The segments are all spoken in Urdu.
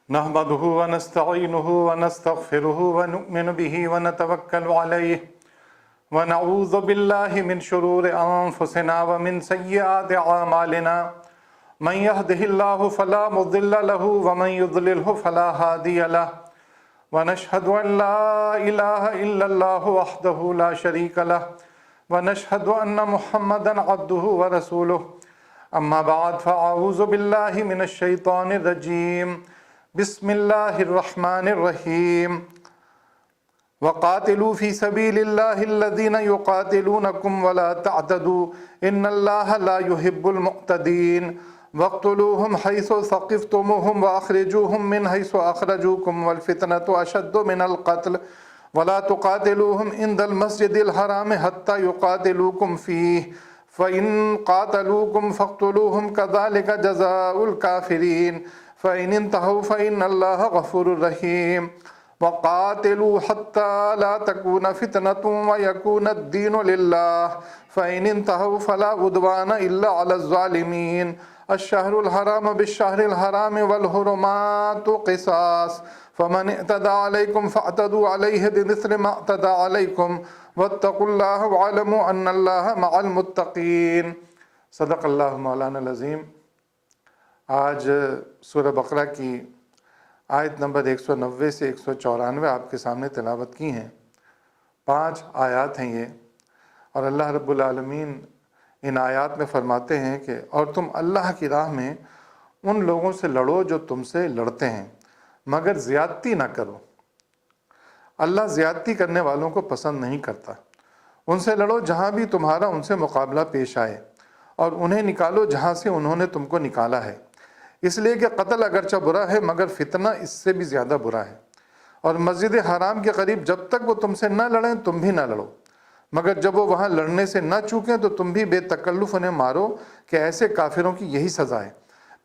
نحمده ونستعينه ونستغفره ونؤمن به ونتوكل عليه ونعوذ بالله من شرور أنفسنا ومن سيئات أعمالنا من يهده الله فلا مضل له ومن يضلله فلا هادي له ونشهد أن لا إله إلا الله وحده لا شريك له ونشهد أن محمدا عبده ورسوله أما بعد فأعوذ بالله من الشيطان الرجيم بسم الله الرحمن الرحيم وقاتلوا في سبيل الله الذين يقاتلونكم ولا تعتدوا إن الله لا يحب المعتدين واقتلوهم حيث ثقفتموهم وأخرجوهم من حيث أخرجوكم والفتنة أشد من القتل ولا تقاتلوهم عند المسجد الحرام حتى يقاتلوكم فيه فإن قاتلوكم فاقتلوهم كذلك جزاء الكافرين فإن انتهوا فإن الله غفور رحيم وقاتلوا حتى لا تكون فتنة ويكون الدين لله فإن انتهوا فلا عدوان إلا على الظالمين الشهر الحرام بالشهر الحرام والحرمات قصاص فمن اعتدى عليكم فاعتدوا عليه بمثل ما اعتدى عليكم واتقوا الله واعلموا ان الله مع المتقین۔ صدق اللہ مولانا العظیم۔ آج سورہ بقرہ کی آیت نمبر 190 سے 194 آپ کے سامنے تلاوت کی ہیں۔ 5 آیات ہیں یہ، اور اللہ رب العالمین ان آیات میں فرماتے ہیں کہ اور تم اللہ کی راہ میں ان لوگوں سے لڑو جو تم سے لڑتے ہیں، مگر زیادتی نہ کرو۔ اللہ زیادتی کرنے والوں کو پسند نہیں کرتا۔ ان سے لڑو جہاں بھی تمہارا ان سے مقابلہ پیش آئے، اور انہیں نکالو جہاں سے انہوں نے تم کو نکالا ہے، اس لیے کہ قتل اگرچہ برا ہے مگر فتنہ اس سے بھی زیادہ برا ہے۔ اور مسجد حرام کے قریب جب تک وہ تم سے نہ لڑیں تم بھی نہ لڑو، مگر جب وہ وہاں لڑنے سے نہ چوکیں تو تم بھی بے تکلف انہیں مارو، کہ ایسے کافروں کی یہی سزا ہے۔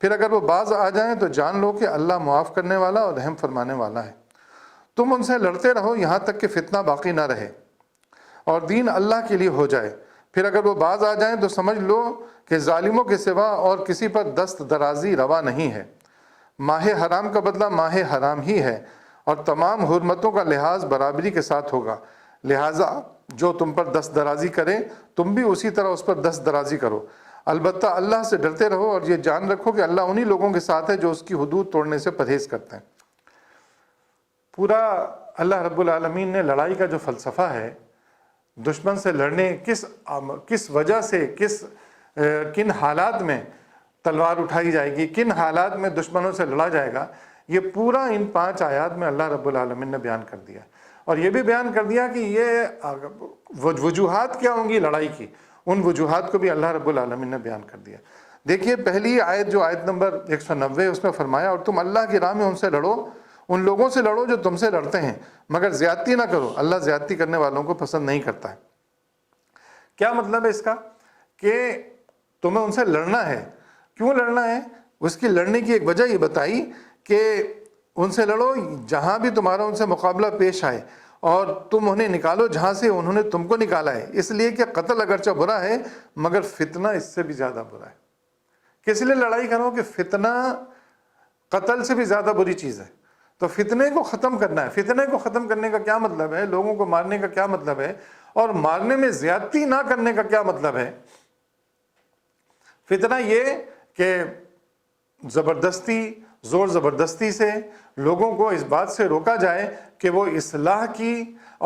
پھر اگر وہ باز آ جائیں تو جان لو کہ اللہ معاف کرنے والا اور رحم فرمانے والا ہے۔ تم ان سے لڑتے رہو یہاں تک کہ فتنہ باقی نہ رہے اور دین اللہ کے لیے ہو جائے۔ پھر اگر وہ باز آ جائیں تو سمجھ لو کہ ظالموں کے سوا اور کسی پر دست درازی روا نہیں ہے۔ ماہ حرام کا بدلہ ماہ حرام ہی ہے، اور تمام حرمتوں کا لحاظ برابری کے ساتھ ہوگا، لہٰذا جو تم پر دست درازی کرے تم بھی اسی طرح اس پر دست درازی کرو۔ البتہ اللہ سے ڈرتے رہو اور یہ جان رکھو کہ اللہ انہی لوگوں کے ساتھ ہے جو اس کی حدود توڑنے سے پرہیز کرتے ہیں۔ پورا اللہ رب العالمین نے لڑائی کا جو فلسفہ ہے، دشمن سے لڑنے کس وجہ سے کن حالات میں تلوار اٹھائی جائے گی، کن حالات میں دشمنوں سے لڑا جائے گا، یہ پورا ان 5 آیات میں اللہ رب العالمین نے بیان کر دیا۔ اور یہ بھی بیان کر دیا کہ یہ وجوہات کیا ہوں گی لڑائی کی، ان وجوہات کو بھی اللہ رب العالمین نے بیان کر دیا۔ دیکھیے پہلی آیت جو آیت نمبر 190 اس میں فرمایا اور تم اللہ کی راہ میں ان سے لڑو، ان لوگوں سے لڑو جو تم سے لڑتے ہیں، مگر زیادتی نہ کرو، اللہ زیادتی کرنے والوں کو پسند نہیں کرتا ہے۔ کیا مطلب ہے اس کا؟ کہ تمہیں ان سے لڑنا ہے۔ کیوں لڑنا ہے؟ اس کی لڑنے کی ایک وجہ یہ بتائی کہ ان سے لڑو جہاں بھی تمہارا ان سے مقابلہ پیش آئے، اور تم انہیں نکالو جہاں سے انہوں نے تم کو نکالا ہے، اس لیے کہ قتل اگرچہ برا ہے مگر فتنہ اس سے بھی زیادہ برا ہے۔ کس لیے لڑائی کرو؟ کہ فتنہ قتل سے بھی زیادہ بری چیز ہے۔ تو فتنے کو ختم کرنا ہے۔ فتنے کو ختم کرنے کا کیا مطلب ہے؟ لوگوں کو مارنے کا کیا مطلب ہے؟ اور مارنے میں زیادتی نہ کرنے کا کیا مطلب ہے؟ فتنہ یہ کہ زبردستی، زور زبردستی سے لوگوں کو اس بات سے روکا جائے کہ وہ اصلاح کی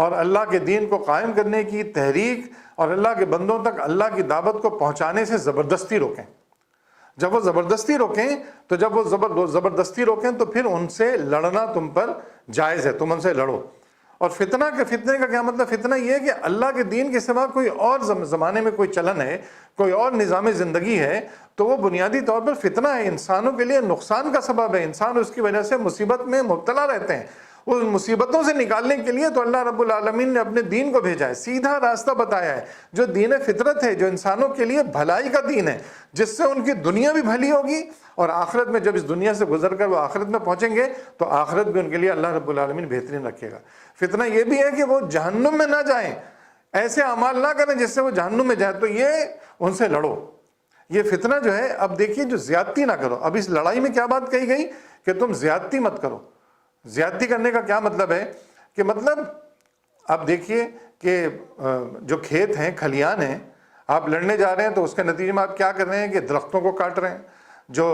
اور اللہ کے دین کو قائم کرنے کی تحریک اور اللہ کے بندوں تک اللہ کی دعوت کو پہنچانے سے زبردستی روکیں۔ جب وہ زبردستی روکیں تو زبردستی روکیں تو پھر ان سے لڑنا تم پر جائز ہے، تم ان سے لڑو۔ اور فتنے کا کیا مطلب؟ فتنہ یہ ہے کہ اللہ کے دین کے سوا کوئی اور زمانے میں کوئی چلن ہے، کوئی اور نظام زندگی ہے، تو وہ بنیادی طور پر فتنہ ہے، انسانوں کے لیے نقصان کا سبب ہے، انسان اس کی وجہ سے مصیبت میں مبتلا رہتے ہیں۔ ان مصیبتوں سے نکالنے کے لیے تو اللہ رب العالمین نے اپنے دین کو بھیجا ہے، سیدھا راستہ بتایا ہے، جو دین فطرت ہے، جو انسانوں کے لیے بھلائی کا دین ہے، جس سے ان کی دنیا بھی بھلی ہوگی، اور آخرت میں جب اس دنیا سے گزر کر وہ آخرت میں پہنچیں گے تو آخرت بھی ان کے لیے اللہ رب العالمین بہترین رکھے گا۔ فتنہ یہ بھی ہے کہ وہ جہنم میں نہ جائیں، ایسے اعمال نہ کریں جس سے وہ جہنم میں جائیں، تو یہ ان سے لڑو۔ یہ فتنہ جو ہے، اب دیکھیے جو زیادتی نہ کرو. اب اس لڑائی میں کیا بات کہی گئی کہ تم زیادتی مت کرو. زیادتی کرنے کا کیا مطلب ہے کہ مطلب اب دیکھیے کہ جو کھیت ہیں، کھلیان ہیں، آپ لڑنے جا رہے ہیں تو اس کے نتیجے میں آپ کیا کر رہے ہیں کہ درختوں کو کاٹ رہے ہیں، جو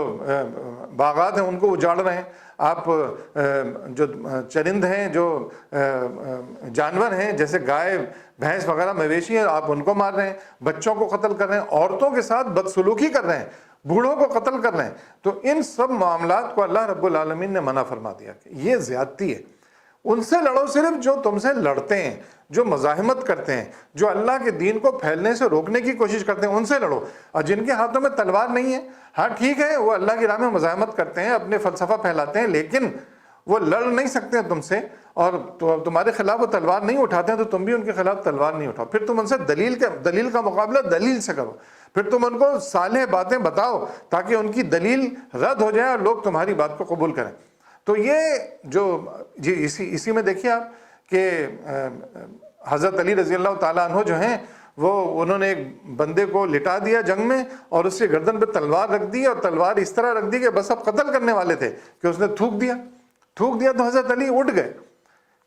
باغات ہیں ان کو اجاڑ رہے ہیں، آپ جو چرند ہیں، جو جانور ہیں جیسے گائے بھینس وغیرہ مویشی ہیں، آپ ان کو مار رہے ہیں، بچوں کو قتل کر رہے ہیں، عورتوں کے ساتھ بدسلوکی کر رہے ہیں، بوڑھوں کو قتل کر رہے ہیں. تو ان سب معاملات کو اللہ رب العالمین نے منع فرما دیا کہ یہ زیادتی ہے. ان سے لڑو صرف جو تم سے لڑتے ہیں، جو مزاحمت کرتے ہیں، جو اللہ کے دین کو پھیلنے سے روکنے کی کوشش کرتے ہیں، ان سے لڑو. اور جن کے ہاتھوں میں تلوار نہیں ہے، ہاں ٹھیک ہے، وہ اللہ کی راہ میں مزاحمت کرتے ہیں، اپنے فلسفہ پھیلاتے ہیں، لیکن وہ لڑ نہیں سکتے ہیں تم سے، اور تمہارے خلاف وہ تلوار نہیں اٹھاتے ہیں، تو تم بھی ان کے خلاف تلوار نہیں اٹھاؤ. پھر تم ان سے دلیل کا مقابلہ دلیل سے کرو. پھر تم ان کو صالح باتیں بتاؤ تاکہ ان کی دلیل رد ہو جائے اور لوگ تمہاری بات کو قبول کریں. تو یہ جو اسی میں دیکھیے آپ کہ حضرت علی رضی اللہ تعالیٰ عنہ جو ہیں، وہ انہوں نے ایک بندے کو لٹا دیا جنگ میں، اور اس کے گردن پہ تلوار رکھ دی، اور تلوار اس طرح رکھ دی کہ بس اب قتل کرنے والے تھے کہ اس نے تھوک دیا تو حضرت علی اٹھ گئے.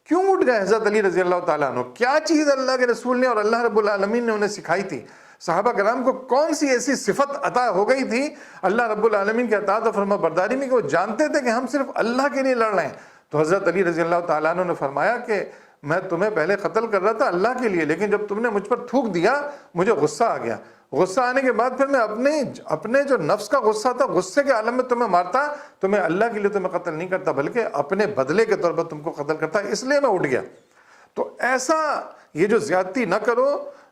کیوں اٹھ گئے حضرت علی رضی اللہ تعالیٰ عنہ؟ کیا چیز اللہ کے رسول نے اور اللہ رب العالمین نے انہیں سکھائی تھی؟ صحابہ کرام کو کون سی ایسی صفت عطا ہو گئی تھی اللہ رب العالمین کے اطاعت و فرما برداری میں کہ وہ جانتے تھے کہ ہم صرف اللہ کے لیے لڑ رہے ہیں؟ تو حضرت علی رضی اللہ تعالیٰ عنہ نے فرمایا کہ میں تمہیں پہلے قتل کر رہا تھا اللہ کے لیے، لیکن جب تم نے مجھ پر تھوک دیا مجھے غصہ آ گیا. غصہ آنے کے بعد پھر میں اپنے جو نفس کا غصہ تھا، غصے کے عالم میں تمہیں مارتا، تو میں اللہ کے لیے تمہیں قتل نہیں کرتا بلکہ اپنے بدلے کے طور پر تم کو قتل کرتا، اس لیے میں اٹھ گیا. تو ایسا یہ جو زیادتی نہ کرو،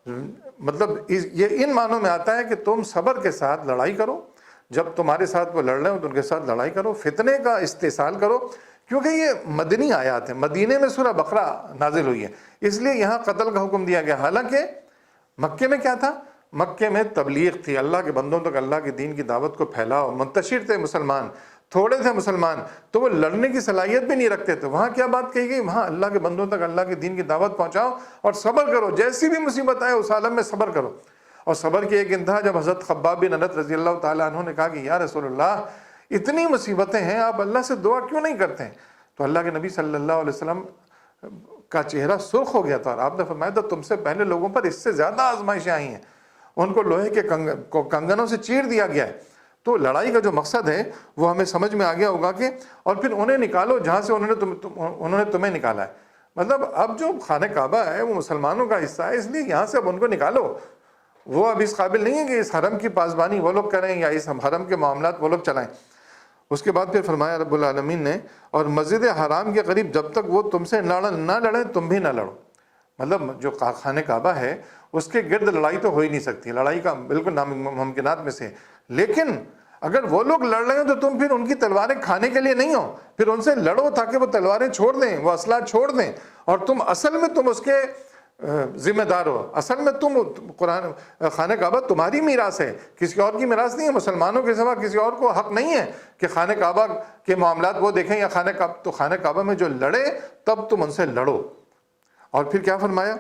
مطلب یہ ان معنوں میں آتا ہے کہ تم صبر کے ساتھ لڑائی کرو. جب تمہارے ساتھ وہ لڑ رہے ہو تو ان کے ساتھ لڑائی کرو، فتنے کا استحصال کرو، کیونکہ یہ مدنی آیات ہیں. مدینے میں سورہ بقرہ نازل ہوئی ہے، اس لیے یہاں قتل کا حکم دیا گیا. حالانکہ مکے میں کیا تھا؟ مکے میں تبلیغ تھی، اللہ کے بندوں تک اللہ کے دین کی دعوت کو پھیلاؤ. منتشر تھے مسلمان، تھوڑے تھے مسلمان، تو وہ لڑنے کی صلاحیت بھی نہیں رکھتے تھے. وہاں کیا بات کہی گئی؟ وہاں اللہ کے بندوں تک اللہ کے دین کی دعوت پہنچاؤ اور صبر کرو، جیسی بھی مصیبت آئے اس عالم میں صبر کرو. اور صبر کی ایک انتہا جب حضرت خباب بن ارت رضی اللہ تعالیٰ عنہ نے کہا کہ یا رسول اللہ اتنی مصیبتیں ہیں، آپ اللہ سے دعا کیوں نہیں کرتے ہیں؟ تو اللہ کے نبی صلی اللہ علیہ وسلم کا چہرہ سرخ ہو گیا تھا، اور آپ نے فرمایا تھا تم سے پہلے لوگوں پر اس سے زیادہ آزمائشیں آئی ہیں، ان کو لوہے کے کنگنوں سے چیر دیا گیا ہے. تو لڑائی کا جو مقصد ہے وہ ہمیں سمجھ میں آ گیا ہوگا کہ اور پھر انہیں نکالو جہاں سے انہوں نے تمہیں نکالا ہے. مطلب اب جو خانہ کعبہ ہے وہ مسلمانوں کا حصہ ہے، اس لیے یہاں سے اب ان کو نکالو. وہ اب اس قابل نہیں ہے کہ اس حرم کی پاسبانی وہ لوگ کریں یا اس حرم کے معاملات وہ لوگ چلائیں. اس کے بعد پھر فرمایا رب العالمین نے، اور مسجد حرام کے قریب جب تک وہ تم سے نہ لڑیں تم بھی نہ لڑو. مطلب جو خانہ کعبہ ہے اس کے گرد لڑائی تو ہو ہی نہیں سکتی، لڑائی کا بالکل ناممکنات میں سے. لیکن اگر وہ لوگ لڑ رہے ہو تو تم پھر ان کی تلواریں کھانے کے لیے نہیں ہو، پھر ان سے لڑو تاکہ وہ تلواریں چھوڑ دیں، وہ اسلحہ چھوڑ دیں، اور تم اصل میں تم اس کے ذمہ دار ہو. اصل میں تم خانہ کعبہ تمہاری میراث ہے، کسی اور کی میراث نہیں ہے. مسلمانوں کے سوا کسی اور کو حق نہیں ہے کہ خانہ کعبہ کے معاملات وہ دیکھیں یا خانہ کعبہ میں جو لڑے تب تم ان سے لڑو. اور پھر کیا فرمایا؟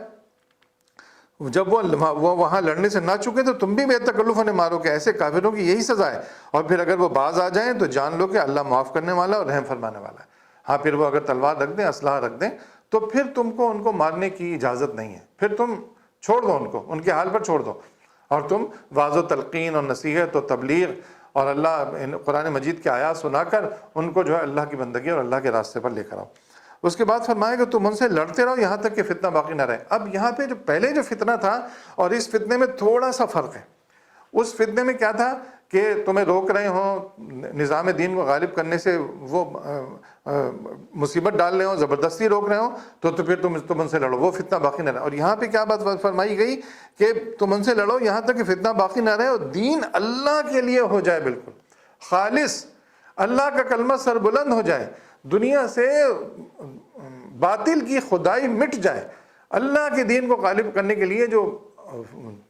جب وہ وہاں لڑنے سے نہ چکے تو تم بھی بے تکلف انہیں مارو، کہ ایسے کافروں کی یہی سزا ہے. اور پھر اگر وہ باز آ جائیں تو جان لو کہ اللہ معاف کرنے والا اور رحم فرمانے والا ہے. ہاں پھر وہ اگر تلوار رکھ دیں، اسلحہ رکھ دیں، تو پھر تم کو ان کو مارنے کی اجازت نہیں ہے، پھر تم چھوڑ دو ان کو، ان کے حال پر چھوڑ دو، اور تم واعظ و تلقین اور نصیحت و تبلیغ اور اللہ قرآن مجید کے آیات سنا کر ان کو جو ہے اللہ کی بندگی اور اللہ کے راستے پر لے کر آؤ. اس کے بعد فرمایا کہ تم ان سے لڑتے رہو یہاں تک کہ فتنہ باقی نہ رہے. اب یہاں پہ جو پہلے جو فتنہ تھا اور اس فتنے میں تھوڑا سا فرق ہے. اس فتنے میں کیا تھا کہ تمہیں روک رہے ہوں نظام دین کو غالب کرنے سے، وہ مصیبت ڈال رہے ہوں، زبردستی روک رہے ہوں، تو پھر تم ان سے لڑو، وہ فتنہ باقی نہ رہے. اور یہاں پہ کیا بات فرمائی گئی کہ تم ان سے لڑو یہاں تک کہ فتنہ باقی نہ رہے اور دین اللہ کے لیے ہو جائے بالکل خالص، اللہ کا کلمہ سر بلند ہو جائے، دنیا سے باطل کی خدائی مٹ جائے. اللہ کے دین کو غالب کرنے کے لیے جو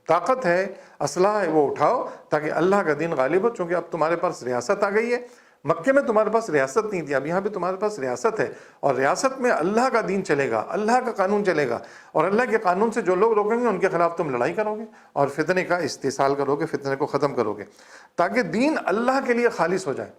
طاقت ہے، اسلحہ ہے، وہ اٹھاؤ تاکہ اللہ کا دین غالب ہو. چونکہ اب تمہارے پاس ریاست آ گئی ہے، مکے میں تمہارے پاس ریاست نہیں تھی، اب یہاں پہ تمہارے پاس ریاست ہے، اور ریاست میں اللہ کا دین چلے گا، اللہ کا قانون چلے گا، اور اللہ کے قانون سے جو لوگ روکیں گے ان کے خلاف تم لڑائی کرو گے اور فتنے کا استحصال کرو گے، فتنے کو ختم کرو گے، تاکہ دین اللہ کے لیے خالص ہو جائے۔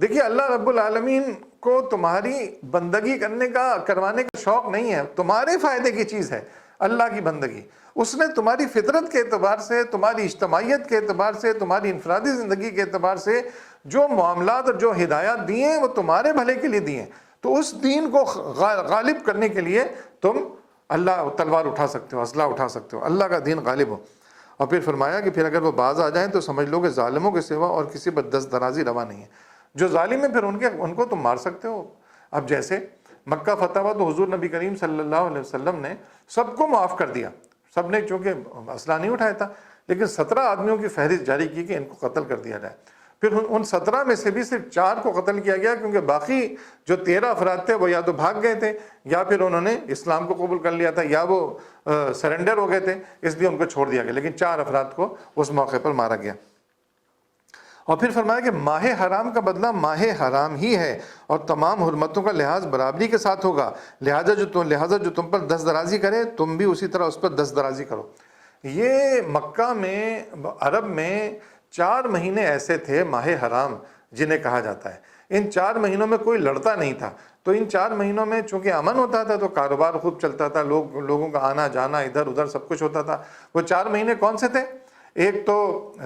دیکھیے اللہ رب العالمین کو تمہاری بندگی کروانے کا شوق نہیں ہے، تمہارے فائدے کی چیز ہے اللہ کی بندگی۔ اس نے تمہاری فطرت کے اعتبار سے، تمہاری اجتماعیت کے اعتبار سے، تمہاری انفرادی زندگی کے اعتبار سے جو معاملات اور جو ہدایات دیے ہیں وہ تمہارے بھلے کے لیے دیے ہیں۔ تو اس دین کو غالب کرنے کے لیے تم اللہ تلوار اٹھا سکتے ہو، اسلحہ اٹھا سکتے ہو، اللہ کا دین غالب ہو۔ اور پھر فرمایا کہ پھر اگر وہ باز آ جائیں تو سمجھ لو کہ ظالموں کے سوا اور کسی پر دست درازی روا نہیں ہے۔ جو ظالم ہیں پھر ان کو تم مار سکتے ہو۔ اب جیسے مکہ فتح ہوا تو حضور نبی کریم صلی اللہ علیہ وسلم نے سب کو معاف کر دیا، سب نے چونکہ اسلحہ نہیں اٹھایا تھا، لیکن 17 آدمیوں کی فہرست جاری کی کہ ان کو قتل کر دیا جائے۔ پھر ان 17 میں سے بھی صرف 4 کو قتل کیا گیا، کیونکہ باقی جو 13 افراد تھے وہ یا تو بھاگ گئے تھے، یا پھر انہوں نے اسلام کو قبول کر لیا تھا، یا وہ سرنڈر ہو گئے تھے، اس لیے ان کو چھوڑ دیا گیا، لیکن 4 افراد کو اس موقع پر مارا گیا۔ اور پھر فرمایا کہ ماہ حرام کا بدلہ ماہ حرام ہی ہے، اور تمام حرمتوں کا لحاظ برابری کے ساتھ ہوگا، لہٰذا جو تم پر دست درازی کرے تم بھی اسی طرح اس پر دست درازی کرو۔ یہ مکہ میں، عرب میں 4 مہینے ایسے تھے ماہ حرام جنہیں کہا جاتا ہے۔ ان 4 مہینوں میں کوئی لڑتا نہیں تھا، تو ان 4 مہینوں میں چونکہ امن ہوتا تھا تو کاروبار خوب چلتا تھا، لوگوں کا آنا جانا ادھر ادھر سب کچھ ہوتا تھا۔ وہ 4 مہینے کون سے تھے؟ ایک تو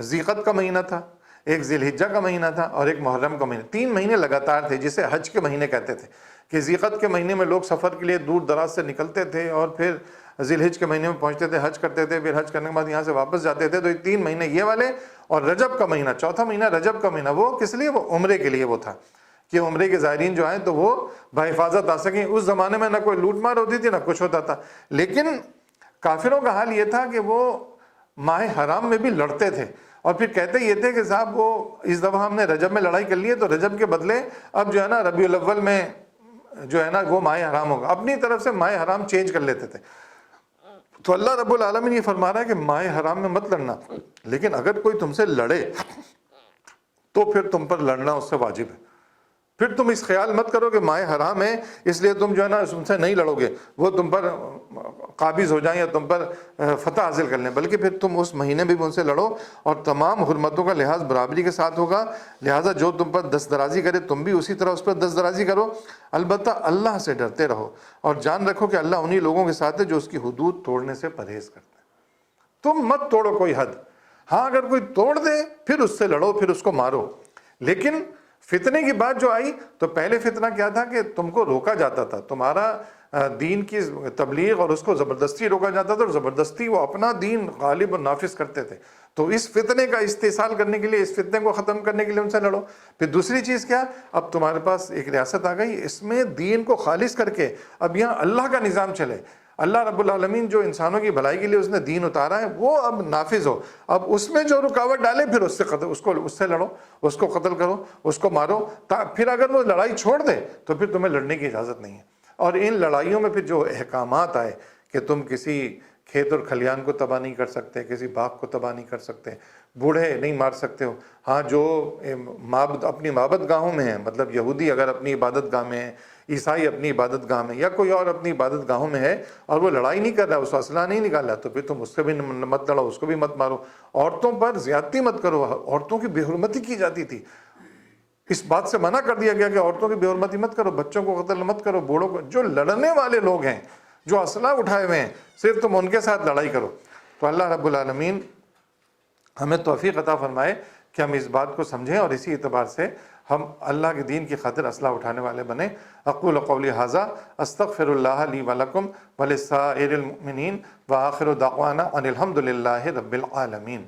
ذی قعدہ کا مہینہ تھا، ایک ذی الحجہ کا مہینہ تھا، اور ایک محرم کا مہینہ۔ 3 مہینے لگاتار تھے جسے حج کے مہینے کہتے تھے، کہ ذی قعدہ کے مہینے میں لوگ سفر کے لیے دور دراز سے نکلتے تھے، اور پھر ذی الحجہ کے مہینے میں پہنچتے تھے، حج کرتے تھے، پھر حج کرنے کے بعد یہاں سے واپس جاتے تھے۔ تو یہ 3 مہینے یہ والے، اور رجب کا مہینہ، چوتھا مہینہ رجب کا مہینہ، وہ کس لیے؟ وہ عمرے کے لیے وہ تھا، کہ عمرے کے زائرین جو آئیں تو وہ بحفاظت آ سکیں۔ اس زمانے میں نہ کوئی لوٹ مار ہوتی تھی نہ کچھ ہوتا تھا، لیکن کافروں کا حال یہ تھا کہ وہ ماہ حرام میں بھی لڑتے تھے، اور پھر کہتے یہ تھے کہ صاحب وہ اس دفعہ ہم نے رجب میں لڑائی کر لی ہے تو رجب کے بدلے اب جو ہے نا ربیع الاول میں جو ہے نا وہ ماہ حرام ہوگا، اپنی طرف سے ماہ حرام چینج کر لیتے تھے۔ تو اللہ رب العالمین یہ فرما رہا ہے کہ ماہ حرام میں مت لڑنا، لیکن اگر کوئی تم سے لڑے تو پھر تم پر لڑنا اس سے واجب ہے۔ پھر تم اس خیال مت کرو کہ ماہ حرام ہے اس لیے تم جو ہے نا ان سے نہیں لڑو گے، وہ تم پر قابض ہو جائیں یا تم پر فتح حاصل کر لیں، بلکہ پھر تم اس مہینے بھی ان سے لڑو، اور تمام حرمتوں کا لحاظ برابری کے ساتھ ہوگا، لہٰذا جو تم پر دست درازی کرے تم بھی اسی طرح اس پر دست درازی کرو۔ البتہ اللہ سے ڈرتے رہو، اور جان رکھو کہ اللہ انہی لوگوں کے ساتھ ہے جو اس کی حدود توڑنے سے پرہیز کرتے ہیں۔ تم مت توڑو کوئی حد، ہاں اگر کوئی توڑ دے پھر اس سے لڑو، پھر اس کو مارو، لیکن فتنے کی بات جو آئی تو پہلے فتنہ کیا تھا کہ تم کو روکا جاتا تھا، تمہارا دین کی تبلیغ، اور اس کو زبردستی روکا جاتا تھا، اور زبردستی وہ اپنا دین غالب اور نافذ کرتے تھے۔ تو اس فتنے کا استحصال کرنے کے لیے، اس فتنے کو ختم کرنے کے لیے ان سے لڑو۔ پھر دوسری چیز کیا؟ اب تمہارے پاس ایک ریاست آ گئی، اس میں دین کو خالص کر کے اب یہاں اللہ کا نظام چلے، اللہ رب العالمین جو انسانوں کی بھلائی کے لیے اس نے دین اتارا ہے وہ اب نافذ ہو۔ اب اس میں جو رکاوٹ ڈالے پھر اس سے لڑو، اس کو قتل کرو، اس کو مارو۔ پھر اگر وہ لڑائی چھوڑ دے تو پھر تمہیں لڑنے کی اجازت نہیں ہے۔ اور ان لڑائیوں میں پھر جو احکامات آئے کہ تم کسی کھیت اور کھلیان کو تباہ نہیں کر سکتے، کسی باغ کو تباہ نہیں کر سکتے، بوڑھے نہیں مار سکتے ہو، ہاں جو اپنی معبد گاہوں میں ہیں، مطلب یہودی اگر اپنی عبادت گاہ میں ہے، عیسائی اپنی عبادت گاہ میں، یا کوئی اور اپنی عبادت گاہوں میں ہے اور وہ لڑائی نہیں کر رہا، اس اسلحہ نہیں نکالا، تو پھر تم اس سے بھی مت لڑو، اس کو بھی مت مارو۔ عورتوں پر زیادتی مت کرو، عورتوں کی بے حرمتی کی جاتی تھی، اس بات سے منع کر دیا گیا کہ عورتوں کی بے حرمتی مت کرو، بچوں کو قتل مت کرو، بوڑھوں کو، جو لڑنے والے لوگ ہیں، جو اسلحہ اٹھائے ہوئے ہیں، صرف تم ان کے ساتھ لڑائی کرو۔ تو اللہ رب العالمین ہمیں توفیق عطا فرمائے کہ ہم اس بات کو سمجھیں اور اسی اعتبار سے ہم اللہ کے دین کی خاطر اسلحہ اٹھانے والے بنیں۔ اقول قولی ھذا استغفر اللہ لی ولکم ولسائر المؤمنین وآخر دعوانا ان الحمد للہ رب العالمین۔